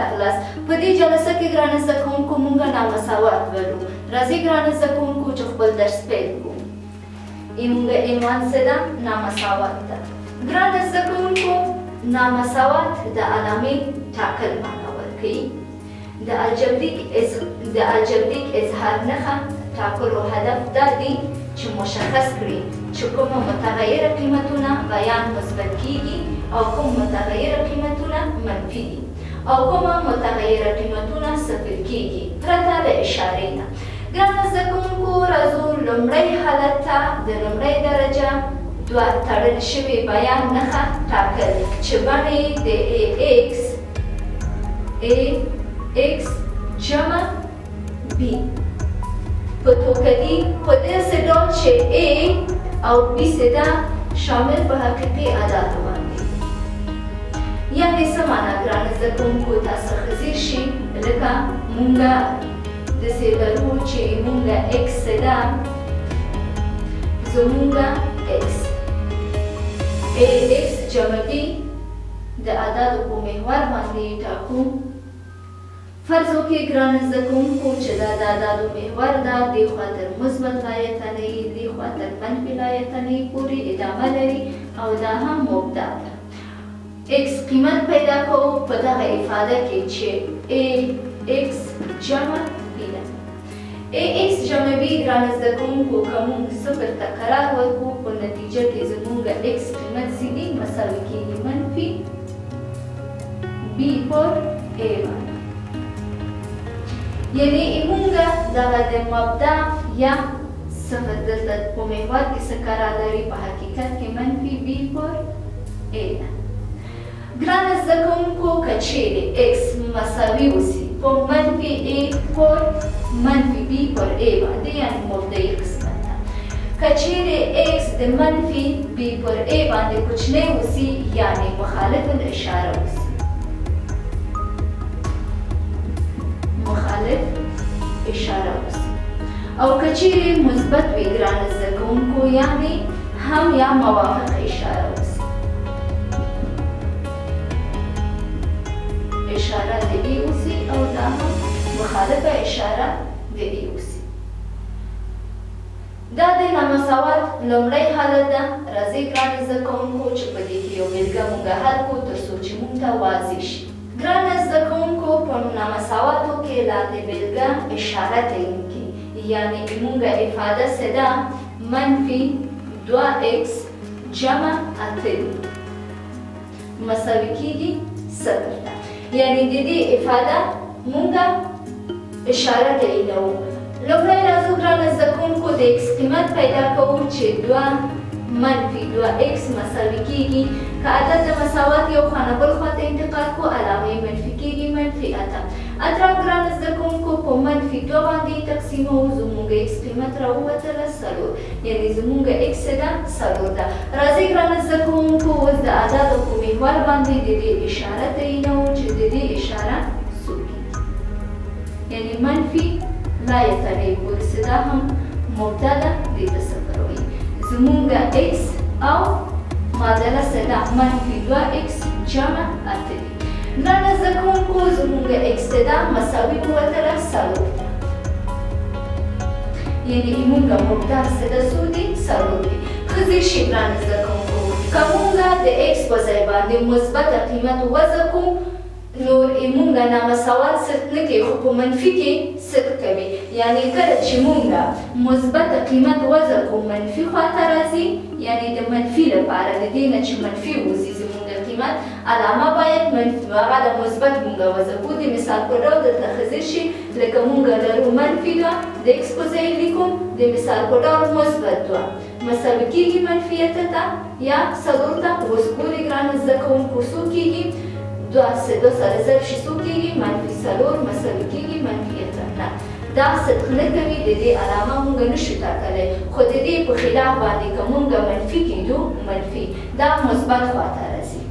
اتلس. په دې جلسه کې ګرانه زده کوونکو موږ نامساوات ولو. راځئ ګرانه زده کوونکو چې خپل درس پیل کړو. موږ عنوان څه ده؟ نامساوات ده. ګرانه زده کوونکو نامساوات د علامې ټاکل معنا ورکوي. د الجبریک اظهار نښه ټاکلو هدف دا دی چې مشخص کړي چې کومه متغیره قیمتونه بیان مثبت کیږي او کوم متغیره قیمتونه منفي دي او کومه متغیره قیمتونه صفر کیږي پرته له اشارې نه. ګرانه زده کوونکو راځو لومړی حالت ته د لومړۍ درجه دوه تړل شوې بیان نښه ټاکل چې بڼه یې د ax جمع b په توکدي په داسې ډول چې a او b صدا شامل په حقیقي اعدادو باندې. یعنې څه معنا ګرانه زده کوونکو تاسو ښه شي لکه مونږ داسې لرو چې مونږ x صدا زمونږ x ax جمع b د اعدادو په محور باندې ټاکو. فرض وکړئ ګرانه زده کوونکو چې دا د اعدادو محور ده، دې خوا تر مثبت لایتنۍ دې خوا تر منفي لایتنۍ پورې ادامه لري او دا هم مبدا ده. x قیمت پیدا کوو په دغه افاده کې چې ax جمع b ده. ax جمع b ګرانه زده کوونکو که موږ صفر ته قرار ورکړو په نتیجه کې زموږ x قیمت ځینې مساوي کېږي منفي b پر a باندې. یعنی موږ دغه د مبدا یا صفر دلته په محور کې څه قرار لري په حقیقت کې منفي b پر a ده. ګرانه زده کوونکو که چیرې x مساوي اوسي په منفي a پر منفي b پر a باندې یعنې مبدایي قسمت ده. که چیرې x د منفي b پر a باندې کوچنی اوسي یعنې مخالف الاشاره اوسي مخالف اشاره اوسي او که چیرې مثبت وي ګرانه زده کوونکو یعنې هم یا موافق اشاره اوسي اشاره د ای اوسي او دا هم مخالفه اشاره د ای اوسي. دا د نامساوات لومړی حالت ده. راځئ ګرانه زده کوونکو چې په دې کې یو بېلګه موږ حل کړو تر څو چې موږ ته واضح شي. ګرانه زده کوونکو په نامساواتو کې لاندې بېلګه اشاره تعیین کړي یعنې موږ افاده څه ده؟ منفي 2x جمع 8 مساوي کېږي صفر ته. یعنې د دې افاده موږ اشاره تعیینوو. لومړی راځو ګرانه زده کوونکو د x قیمت پیدا کوو چې 2 منفي 2x مساوي کېږي. که عدد د مساوات یو خوا نه بل خوا ته انتقال کړو علامه یې منفي کېږي منفي 8. اطراف ګرانه زده کوونکو په منفي 2 باندې تقسیموو زموږ x قیمت راووتله 4 یعنې زموږ x څه ده؟ 4 ده. راځئ ګرانه زده کوونکو اوس د اعدادو په محور باندې د دې اشاره تعیینوو چې د دې اشاره څوک کېږي یعنې منفي لایتنۍ پورې څه ده هم مبدا ده دې ته صفر وایي. زموږ x او معادله څه ده؟ منفي 2x جمع 8 دي. ګرانه زده کوونکو زموږ x څه ده؟ مساوي ووتله 4 یعنې موږ مبدا څه ده؟ څو دي؟ 4 دي. ښه ځای شي ګرانه زده کوونکو که موږ د x په ځای باندې مثبته قیمت وضع کړو نو موږ نامساوات صدق نه کوي خو په منفي کې صدق کوي. یعنې کله چې موږ مثبته قیمت وضع کړو منفي خواته راځي یعنې د منفي لپاره د دې نه چې منفي وځي زموږ قیمت علامه باید هغه د مثبت موږ وضع کړو. د مثال په ډول درته ښه ځای شي لکه موږ لرو منفي 2 د x په ځای لیکو د مثال په ډول مثبت 2 مساوي کېږي منفي 8 ته یا 4 ته. اوس ګورئ ګرانه زده کوونکو څو کېږي؟ 2 سره ضرب شي څو کېږي؟ منفي 4 مساوي کېږي منفي 8 نه. دا صدق نه کوي د دې علامه موږ نشو ټاکلی خو د دې په خلاف باندې که موږ منفي کېدو منفي دا مثبت خواته راځي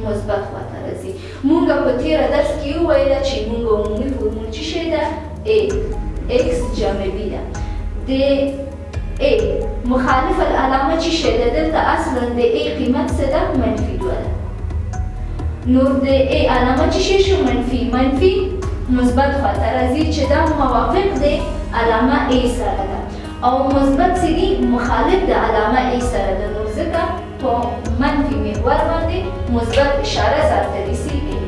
مثبت خواته راځي. موږ په تېره درس کې وویله چې موږ عمومي فورمول څه شی ده؟ x جمع b ده. د a مخالف العلامه چې شی ده دلته اصلا د a قیمت څه ده؟ منفي 2 ده. نو د ای علامه چې شي شو منفي مثبت خواته راځي چې دا موافق دی علامه ای سره ده او مثبت چې دی مخالف د علامه ای سره ده نو ځکه په منفي محور باندې مثبت اشاره ځان ته نیسي ای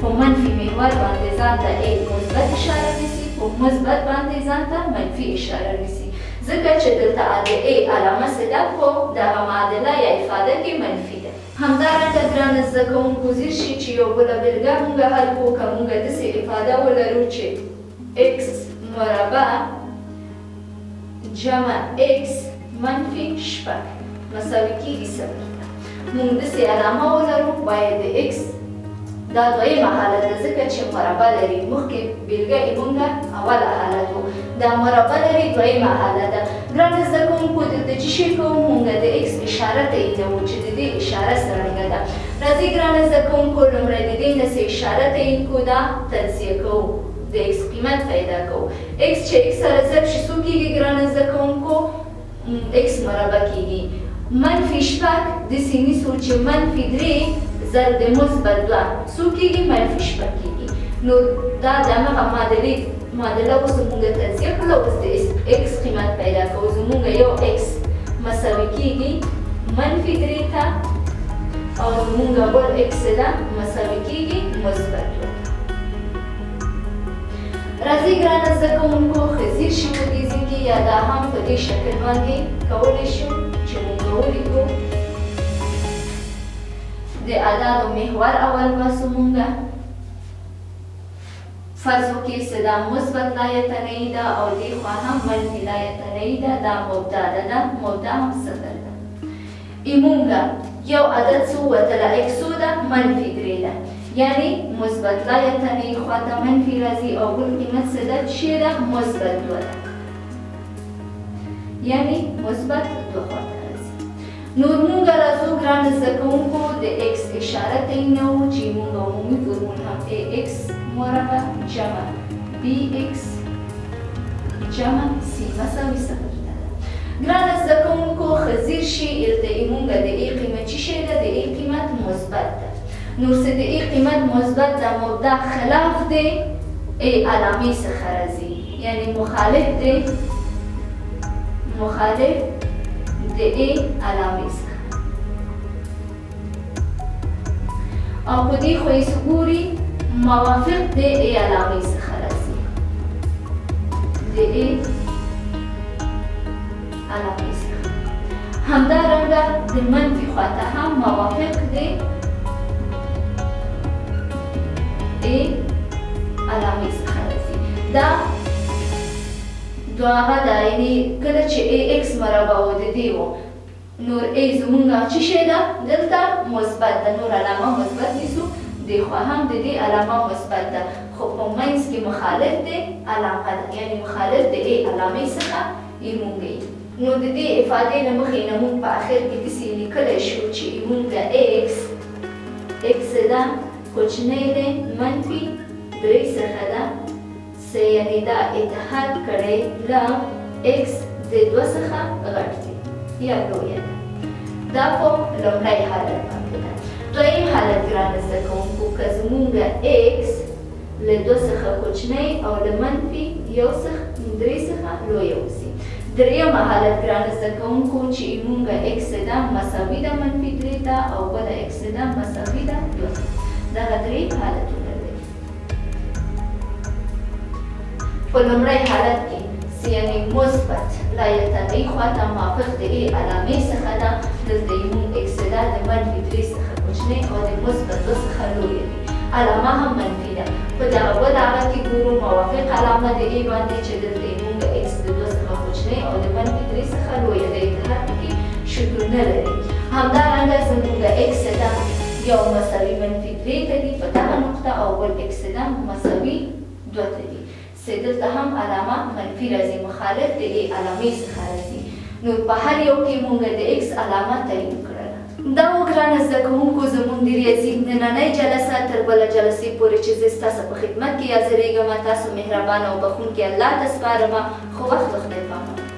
په منفي محور باندې ځان ته ای مثبت اشاره نیسي په مثبت باندې ځان ته منفي اشاره نیسي ځکه چې دلته د ای علامه څه ده په دغه معادله یا افاده کې منفي ده. همدارنګه ګرانه زده کوونکو ځیر شي چې یو بله بېلګه مونږ حل کړو که مونږ داسې افاده ولرو چې x مربع جمع x منفي شپږ مساوي کېږي صفر ته. مونږ داسې علامه ولرو باید د x دا دویمه حالت ده ځکه چې مربع لري مخکې بېلګه یې مونږ اوله حالت و دا مربع لري دویمه حالت ده. ګرانه زده کوونکو دلته چې شی کوو مونږ د x اشاره تعینوو چې د دې اشاره څرنګه ده. راځئ ګرانه زده کوونکو لومړی د دې نه څه اشاره تعین کړو دا تجزیه کوو د x قیمت پیدا کوو. x چې x سره ضرب شي څو کېږي ګرانه زده کوونکو x مربع کېږي. منفي شپږ داسې نیسو چې منفي درې ضرب د مثبت دوه څو کېږي منفي شپږ کېږي. نو دا د همغه معادله اوس زموږ تجزیه کړله اوس د x قیمت پیدا کوو. زموږ یو x مساوي کېږي منفي درې ته او زموږ بل x ده مساوي کېږي مثبت دوه. راځئ ګرانه زده کوونکو ښه ځیر شي په دې ځای کې یا دا هم په دې شکل باندې کولی شو چې مونږ ولیکو. د اعدادو محور اول باسو مونږه فرض وکړئ چې دا مثبت لایتنه‌ای ده او دې خوا هم منفي لایتنه‌ای ده دا مبدا ده دا مبدا هم صفر ده. مونږه یو عدد څو وتله اکسو ده منفي درې ده یعنی مثبت لایتنه‌ای خواته منفي راځي او بل قیمت څه ده چې ده مثبت دوه ده یعنی مثبت دوه خواته راځي. نور مونږ راځو ګرانه زده کوونکو د x اشاره تعینوو چې مونږ عمومي فورمول هم ax مربع جمع bx جمع c مساوي صفر ده. ګرانه زده کوونکو ښه ځیر شي هلته مونږ د ای قیمت چې شی ده د ای قیمت مثبت ده. نور چې د ای قیمت مثبت ده مبدا خلاف دی ای علامې څخه راځي یعنی مخالف دی د ای علامې څخه او په دې خو یې ګوري موافق د ای علامې څخه راځي د ای علامې څخه. همدارنګه د منفي خواته هم موافق دی ای علامې څخه راځي. دا هغه ده یعنې کله چې ای اکس مربع و د دې و نور ای زمونږ چې شی ده دلته مثبت ده نور علامه مثبت نیسو دې خوا هم د دې علامه مثبت ده خو په منځ کې مخالف دی علامه ده یعنې مخالف د ای علامې څخه یې مونږ یي. نو د دې افادې نه مخکې نه مونږ په اخر کې داسې لیکلی شو چې مونږ اکس ده کوچنی دی منفي درې څخه ده یعنی دا اتحاد کړی له x د دوه څخه غټ دی یا لویه ده. دا په لومړی حالت باندې ده. دویم حالت ګرانه زده کوونکو که زمونږ x له دوه څخه کوچنی او له منفي یو څخه درې څخه لویه اوسي. درېیمه حالت ګرانه زده کوونکو چې مونږ x ده مساوي ده منفي درې ته او بله x ده مساوي ده دوه ته. دغه درې حالتونه په لومړی حالت کې یعنې مثبت لایتنه‌ای خواته موافق د ای علامې څخه ده دلته یې مونږ اکس ده د منفي درې څخه کوچنی او د مثبت دوه څخه لویه دي علامه هم منفي ده. په دغه بل هغه کې ګورو موافق علامه د ای باندې چې دلته یې مونږ اکس د دوه څخه کوچنی او د منفي درې څخه لویه ده اتحاد پکې شتون نه لري. همدارنګه زمونږ اکس ده یو مساوي منفي درې ته دي په دغه نقطه او بل اکس ده مساوي دوه ته دي دلته هم علامه منفي راځي مخالف د ای علامې څخه راځي. نو په هر یو کې مونږ د اکس علامه تعین کړله. دا و ګرانه زده کوونکو زموږ د ریاضي نننۍ جلسه تر بله جلسې پورې چې زه ستاسو په خدمت کې حاضرېږم تاسو مهربانه او بخښونکي الله ته سپارم. ښه وخت له خدای پامه.